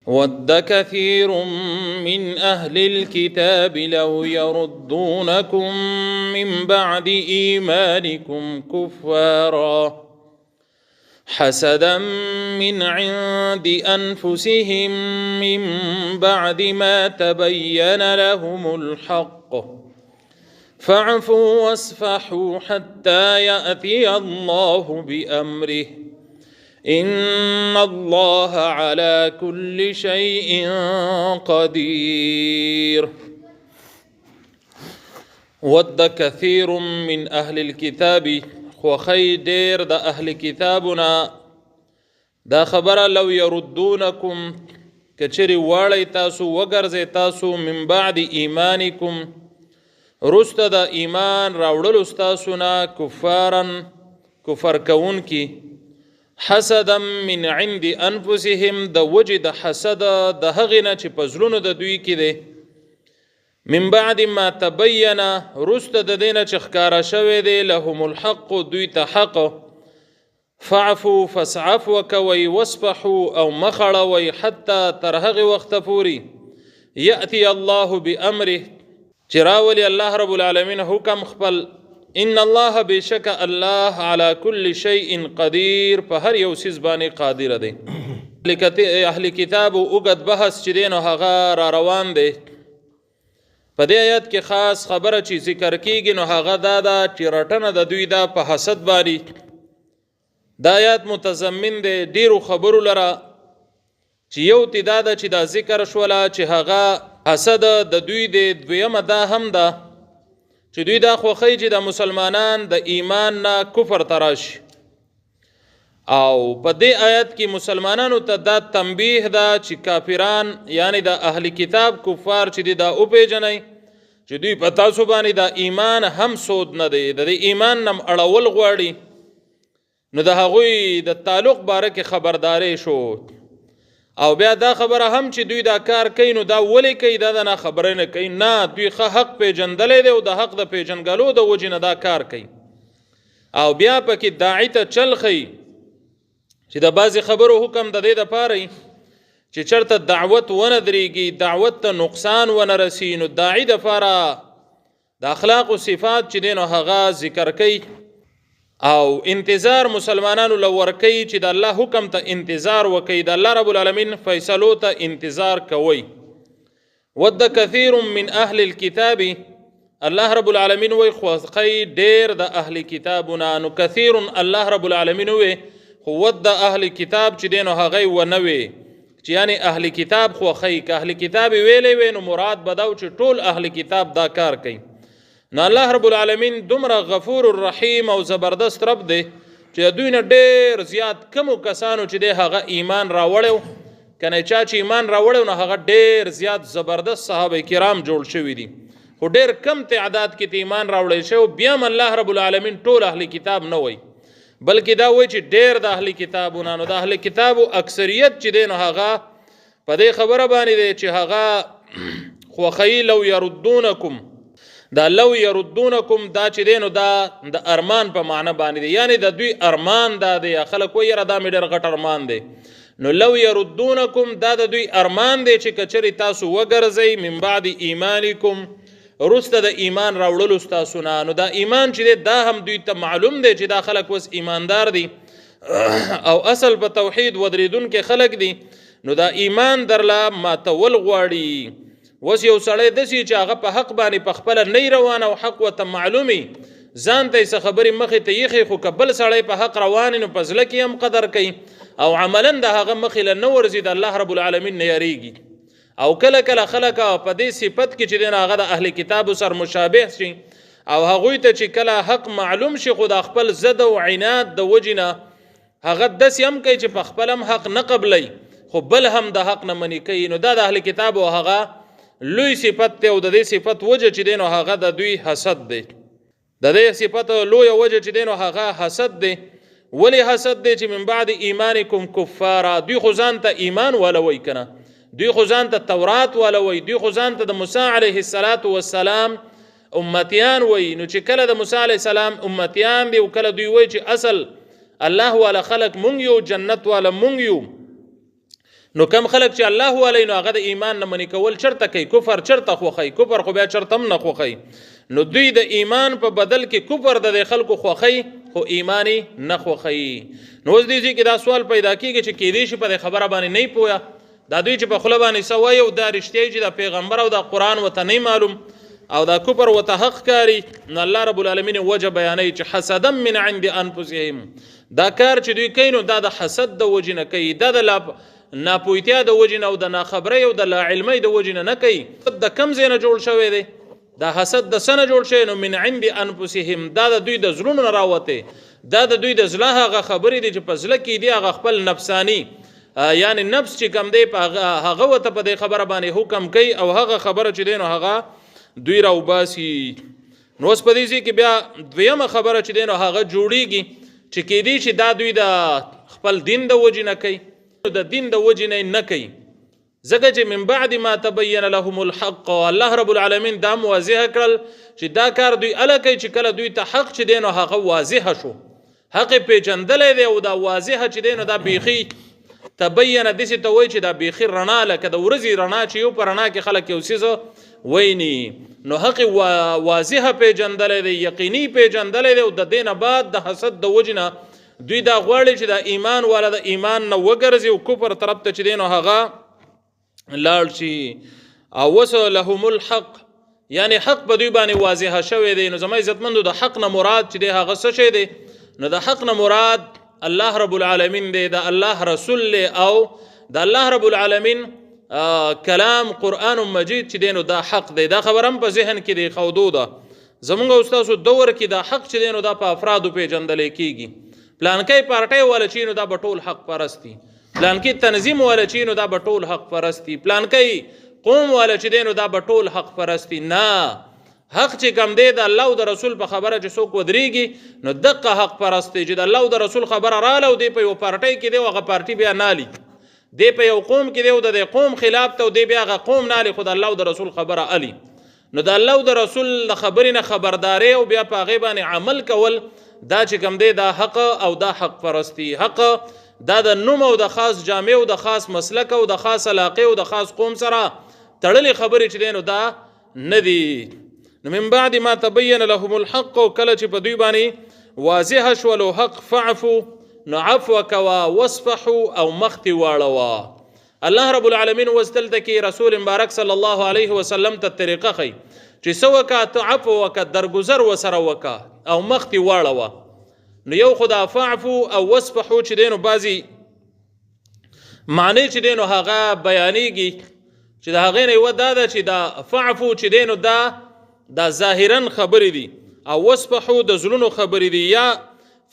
ود كثير من أهل الكتاب لو يردونكم من بعد إيمانكم كفارا حسدا من عند أنفسهم من بعد ما تبين لهم الحق فاعفوا واصفحوا حتى يأتي الله بأمره إن الله على كل شيء قدير. ود كثير من أهل الكتاب خوخی دیر د اهل کتابنا دا خبره لو يردونکم کچری واړی تاسو وګرځئ تاسو من بعد ایمانکم رست د ایمان راوړلو ستاسو نه کفارن کفر کون کی حسدا من عند انفسهم د وجد حسد د هغې نه چې په زړونو د دوی کې دی من بعد ما تبین رست د دینه چې ښکاره شوی دی لهم الحق دوی ته حق فاعفو فاصعفوا کوئ واصفحوا او مخړوئ حتی تر هغې وخته پورې یأتی الله بامره چې راولي الله رب العالمین حکم خپل ان الله بشک الله على كل شيء قدیر په هر یو څیز باندې قادر دی. اهل کتاب اوږد بحث چې دی نو هغه را روان دی. په دې آیات کې خاص خبره چې ذکر کیږي نو هغه دا ده چې رټنه د دوی دا په حسد باندې دا آیات متضمن دی ډیرو خبرو لره چې یو تی دا ده چې دا ذکر شوله چې هغه حسد د دوی دی. دویمه دا هم ده چې دوی دا خوښوي چې د مسلمانان د ایمان نه کفر ته راشي او په دې آیت کې مسلمانانو ته دا تنبیه ده چې کافران یعنی د اهل کتاب کفار چې دي دا وپېژنئ چې دوی په تاسو باندې د ایمان هم سود نه دی د ایمان نم اړول غواړي نو د هغوی د تعلق باره کې خبرداری شو او بیا دا خبره هم چې دوی دا کار کوي نو دا ولې کوي دا نه خبره نه کوي نه دوی ښه حق پیژندلی دی او د حق د پیژنګلو د وجې نه دا کار کوي او بیا پکې داعي ته چل ښیي چې د بعضې خبرو حکم د دې دپاره چې چرته دعوت ونه درېږي دعوت ته نقصان ونه رسي نو داعي دپاره د اخلاق و صفات چې دی نو هغه ذکر کوي او انتظار مسلمانانو له ورکوي چې د الله حکم ته انتظار وکوي د الله رب العالمین فیصلو ته انتظار کوئ. ود کثیر من اهل الكتاب الله رب العالمین وی خوښوي ډېر د اهل کتابونه نو کثیر الله رب العالمین وی خو ود اهل کتاب چې دی نو هغی ونه وی چې یعنی اهل کتاب خوښوي که اهل کتاب ویلی وی نو مراد به دا و چې ټول اهل کتاب دا کار کوي. نو الله رب العالمین دومره غفور الرحیم او زبردست رب دی چې دوی نه ډېر زیات کمو کسانو چې دی هغه ایمان راوړی که نه چا چې ایمان راوړی نو هغه ډېر زیات زبردست صحابه کرام جوړ شوي دي خو ډېر کم تعداد کې ته ایمان راوړی شوی بیا هم الله رب العالمین ټول اهل کتاب نه وایي بلکې دا وایي چې ډېر د اهل کتابونه نو د اهل کتابو اکثریت چې دی نو هغه په دې خبره باندې دی چې هغه خوښوي لو یردونکم دا لو یردونکم دا چې دی نو دا د ارمان په معنی باندې دی یعنی د دوی ارمان دا دی خلک وایي یاره دا مې ډېر غټ ارمان دی نو لو یردونکم دا د دوی ارمان دی چې که چرې تاسو وګرځئ من بعد ایمانکم وروسته د ایمان راوړلو ستاسو نه نو دا ایمان چې دی دا هم دوی ته معلوم دی چې دا خلک اوس ایماندار دي او اصل په توحید ودرېدونکي خلک دي نو دا ایمان درله ماتول غواړي اوس یو سړی داسې چې هغه په حق باندې په خپله نه روان او حق ورته معلومي ځان ته یې څه خبرې مخې ته ایښې خو که بل سړی په حق روان نو په زړه کې هم قدر کوي او عملا د هغه مخې له نه ورځي د الله رب العالمین نه یریږي او کله کله خلک په دې صفت کې چې دی نو هغه د اهل کتابو سره مشابه شي او هغوی ته چې کله حق معلوم شي خو د خپل ضد او عناد د وجې نه هغه داسې هم کوي چې په خپل هم حق نه قبلی خو بل هم د حق نه منې کوي نو دا د اهل کتابو هغه لوی صفت دی او د دې صفت وجه چې دی نو هغه د دوی حسد دی د دې صفت لویه وجه چې دی نو هغه حسد دی ولی حسد دی چې من بعد ایمانکم کفارا دوی خو ځان ته ایمان والوی کنه دوی خو ځان ته تورات والوی دوی خو ځان ته د موسی علیه السلام امتیان وی نو چې کله د موسی علیه السلام امتیان دی او کله دوی وی چې اصل الله والا خلق مونږ یو جنت والا مونږ یو نو کم خلک چې الله علی نو هغه د ایمان نه منی کول چرته کوي کفر چرته خوخی کفر خو بیا چرته هم نه خوخی نو دوی د ایمان په بدل کې کفر د خلکو خوخی خو ایمانی نه خوخی نو اوس دې کې دا سوال پیدا کیږي چې کې دې شي په خبره باندې نه پویا دا دوی چې په خله باندې سوي او دا رښتیا چې د پیغمبر او د قران وته نه معلوم او دا کفر وته حق کاری نو الله رب العالمین وجه بیانوي چې حسدا من عند انفسهم دا کار چې دوی کینو دا د حسد د وجنه کوي دا د ناپوهتیا د وجنه او د ناخبرۍ او د لا علمۍ د وجنه نه کوي د کم ځای نه جوړ شوی دی دا حسد د سنه جوړ شوی نو من عند انفسهم دا د دوی د زړونو نه راوته دا د دوی د زړه هغه خبرې دي چې په زړه کې دي هغه خپل نفسانی یعنی نفس چې کم دی هغه وته په دې خبره باندې حکم کوي او هغه خبره چې دی نو هغه دوی راوباسي نو اوس په دې کې بیا دویمه خبره چې دی نو هغه جوړیږي چې کې دي چې دا دوی د خپل دین د وجنه کوي د دین د وجنه نه کوي ځکه چې من بعد ما تبين لهم الحق الله رب العالمین دا واضح کړل چې دا کار دوی الکه چې کله دوی ته حق چې دین او هغه واضح شو حق پیژندلې دی او دا واضح چې دین دا بیخي تبين د څه ته وای چې دا بیخي رڼا لکه د ورځې رڼا چې یو پر رڼا کې خلک یو څه ویني نو حق واضح پیژندلې دی یقیني پیژندلې دی او د دینه بعد د حسد د وجنه دوی دا غواړي چې د ایمان والا د ایمان نه وګرځي او کفر طرف ته چې دین او هغه لاړ شي او وسو لهم الحق یعنی حق په دوی باندې واضح شوی دی نو زما عزتمندو د حق نه مراد چې دی هغه څه شی دی نو د حق نه مراد الله رب العالمین دی د الله رسول له او د الله رب العالمین کلام قرآن مجید چې دی نو دا حق دی دا خبرم په ذهن کې دی خودو ده زمونږ استادو دور کې دا حق چې دی نو دا په افرادو پیژندل کېږي پلانکی پارټي والا چینو دا بټول حق پرستی پلانکی تنظیم والا چینو دا بټول حق پرستی پلانکی قوم والا چې دینو دا بټول حق پرستی نه حق چې کم دی د الله او د رسول په خبره چې څوک ودرېږي نو دغه حق پرستی چې د الله او د رسول خبره رااله او دی په یو پارټي کې دی هغه پارټي بیا نالي دی په یو قوم کې دی او د قوم خلاف ته دی بیا هغه قوم نالي خو د الله او د رسول خبره علي نو د الله او د رسول خبرې نه خبرداري او بیا په هغې باندې عمل کول دا چې کم دی دا حق او دا حق پرستی حق دا د نوم او د خاص جامع او د خاص مسلک او د خاص علاقه او د خاص قوم سره تړلې خبرې چې دی نو دا نه دي نو من بعد ما تبين لهم الحق کله چې په دوی باندې واضح شول حق فعفو نو عفو کوا واصفحوا او مختی واړوا الله رب العالمین وستلته کې رسول مبارک صلی الله علیه وسلم ته طریقه خي چې سو وکا تعفو وک درگذر وسره وکا او مختی واړه نو یو خدا فعفو او وصفحو چې دینو بازي معنی چې دینو هغه بیانېږي چې دا هغه نه و دا چې دا فعفو چې دینو دا ظاهرا خبرې دي او وصفحو د زلونو خبرې دي یا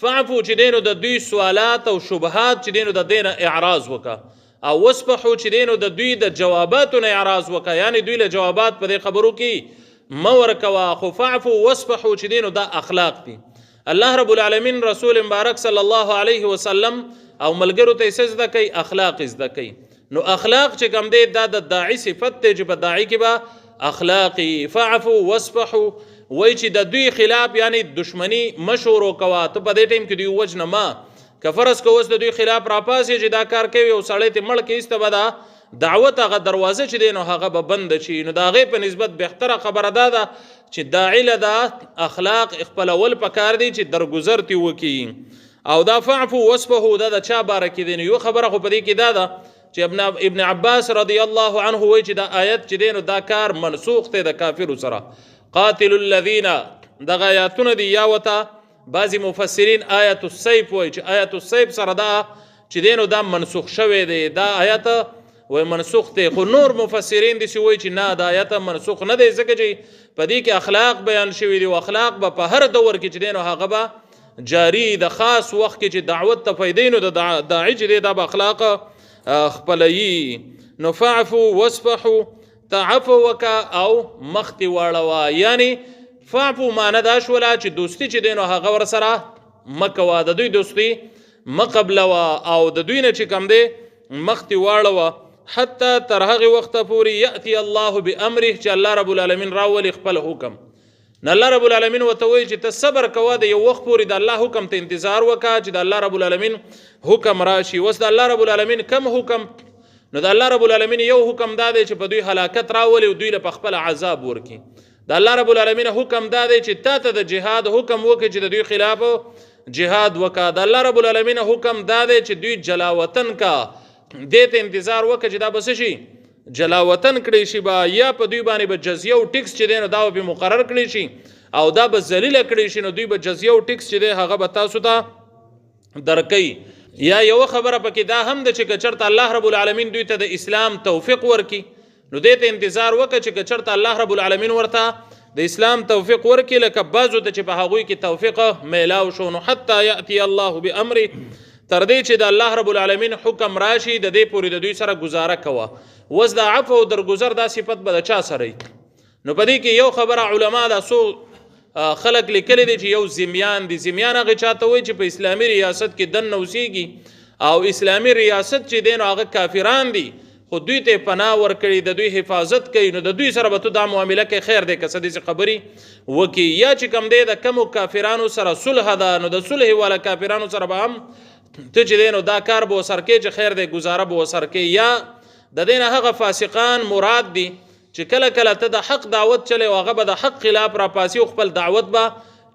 فعفو چې دینو د دوی سوالات او شبهات چې دینو د دینه اعراض وکا او وصفحو چې دینو د دوی د جواباتو نه اعراض وکا یعنی دوی له جوابات په خبرو کې مور کوا خو فعفو وصفحو چې دینو دا اخلاق دي الله رب العالمین رسول مبارک صلی الله علیه وسلم او ملګرو ته سجده کوي اخلاق زده کوي نو اخلاق چې کوم دی دا د داعی صفت ته چې په داعی کې به اخلاقی فعفو وصفحو وای چې د دوی خلاف یعنی دشمنی مشورو کوا ته په دې ټیم کې دوی وجنه ما کفرس کوس د دوی خلاف راپاسې چې دا کار کوي او سړی ته مړ کې استبدا دعوت هغه دروازه چې دی نو هغه به بند شي نو د هغې په نسبت بهتره خبره دا ده چې داعی له دا اخلاق خپلول پکار دی چې درګذر تی وکړي او دا فعفو وصفه دا د چا باره کې دی نو یو خبره خو په دې کې دا ده چې ابن عباس رضی الله عنه وایي چې دا آیت چې دی نو دا کار منسوخ دی د کافرو سره قاتل الذین دغه آیاتونه دي یا وته بعضې مفسرین آیت السیف وایي چې آیت السیف سره دا چې دی نو دا منسوخ شوی دی دا آیت وای منسوخ دی خو نور مفسرین دي چې وایي چې نه دا آیت منسوخ نه دی ځکه چې په دې کې اخلاق بیان شوي دي او اخلاق به په هر دور کې چې دی نو هغه به جاری د خاص وخت کې چې دعوت ته فایدې نو د داعي چې دی دا به اخلاق خپلوي نو فعفو وصفحو تعفو وکا او مختی واړوا یعنی فعفو معنی دا شوله چې دوستی چې دی نو هغه ورسره مکوه د دوی دوستی مقبلوه او د دوی نه چې کم دی مختی واړوه حتی تر هغه وخت پورې یأتی الله بامره چې الله رب العالمین راولي خپل حکم نه الله رب العالمین وته وایي چې ته صبر کوه د یو وخت پورې د الله حکم ته انتظار وکړه چې د الله رب العالمین حکم راشي اوس د الله رب العالمین کم حکم نو د الله رب العالمین یو حکم دا دی چې په دوی هلاکت راولي او دوی له خپل عذاب ورکي. د الله رب العالمین حکم دا دی چې تا ته د جهاد حکم وکړي چې د دوی خلاف جهاد وکا. د الله رب العالمین حکم دا دی چې دوی جلاوطن کا دې ته انتظار وکړي چې دا بس شي جلاوطن کړي شي با یا په دوی باندې به جزیه او ټیکس چې دی نو دا به مقرر کړي شي او دا به ذلیل کړي شي نو دوی به جزیه او ټیکس چې دی هغه به تاسو ته درکې. یا یو خبره پکې دا هم د چې چرته الله رب العالمین دوی ته د اسلام توفیق ورکي نو دې ته انتظار وکړه چې چرته الله رب العالمین ورته د اسلام توفیق ورکي لکه بعضو ته چې په هغوی کې توفیق میلاو شو. نو حتی یأتی الله بامره تر دې چې د الله رب العالمین حکم راشي د دې پورې د دوی سره گزاره کوه. وز د عفو او درگذر دا صفت به د چا سره نو په دې کې یو خبره علما دا سو خلق لیکلی دی چې یو زمیان دی. زمیان هغه چاته وایي چې په اسلامي ریاست کې دن اوسیږي او اسلامي ریاست چې دی نو هغه کافران دي خو دوی ته پناه ورکړي د دوی حفاظت کوي نو د دوی سره به تو دا معامله کې خیر دی که څه داسې خبرې وکړي. یا چې کوم دی د کمو کافرانو سره صلح ده نو د صلح والا کافرانو سره به هم ته چې دی نو دا کار به ورسره کوي چې خیر دی ګزاره به ورسره کوي. یا د دې نه هغه فاسقان مراد دي چې کله کله ته د حق دعوت چلی او هغه به د حق خلاف راپاسي او خپل دعوت به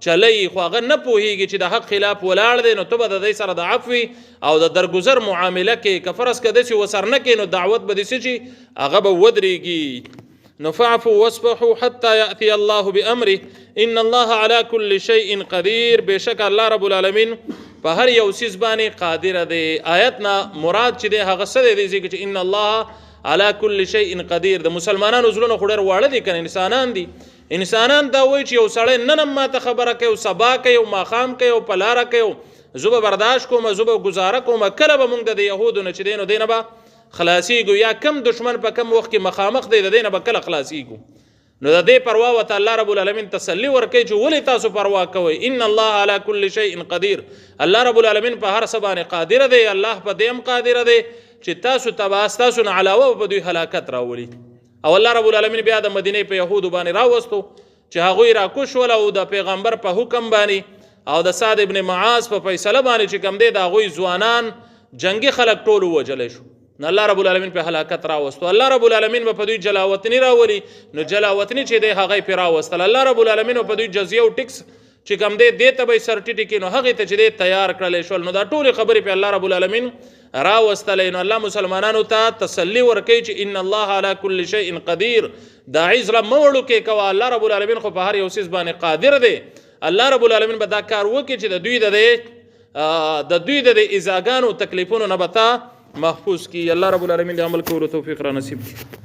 چلی خو هغه نه پوهیږي چې د حق خلاف ولاړ دی نو ته به د دې سره د عفوي او د درگذر معامله کې که فرض که داسې ورسره نه کوي نو دعوت به داسې چې هغه به ودرېږي. نو فاعفوا واصفحوا حتى يأتي الله بأمره ان الله على كل شيء قدير. بشک الله رب العالمین په هر یو څیز باندې قادر دی. آیت نه مراد چې دی هغه څه دی چې ان الله على كل شيء قدير. د مسلمانانو زړونه خو ډېر واړه دي کنه انسانان دي. انسانان دا وایي چې یو سړی نن هم ماته خبره کوي او سبا کوي او ماښام کوي او په لاره کوي زه به برداشت کوم زه به ګزاره کوم کله به موږ د یهودو نه چې دی نو دی نه به خلاصیږو یا کم دشمن په کم وخت کې مخامخ دی د دی نه به کله خلاصیږو. نو د دې پروا ورته الله رب العالمین تسلي ورکوي چې ولې تاسو پروا کوئ. ان الله على كل شيء قدير. الله رب العالمین په هر څه باندې قادر دی. الله په دې هم قادر دی چې تاسو تاسو نه علاوه په دوی هلاکت راولي. او الله رب العالمین بیا د مدینه په یهودو باندې راوستو چې هغوی راکوش ول او د پیغمبر په حکم باندې او د سعد ابن معاذ په فیصله باندې چې کم دی د هغوی ځوانان جنگي خلک ټول ووجلی شو. نو الله رب العالمین په هلاکت راوستو. الله رب العالمین په دوی جلاوطنی راولي نو جلاوطنی چې دی هغه په راوستل. الله رب العالمین په دوی جزیه او ټیکس چې کم دی دې ته به سرټیټیکټ نو هغه ته چې دی تیار کړل شول. نو دا ټول خبرې په الله رب العالمین راوستل. نو الله مسلمانانو ته تسلی ورکوي چې ان الله على كل شيء قدير. دا عزله موړو کې کوه الله رب العالمین خو په هر یو څیز باندې قادر دی. الله رب العالمین به دا کار وکړي چې د دوی د ایذاګانو تکلیفونو نه به تا محفوظ کی. الله رب العالمین د عمل کولو توفیق را نصیب کړي.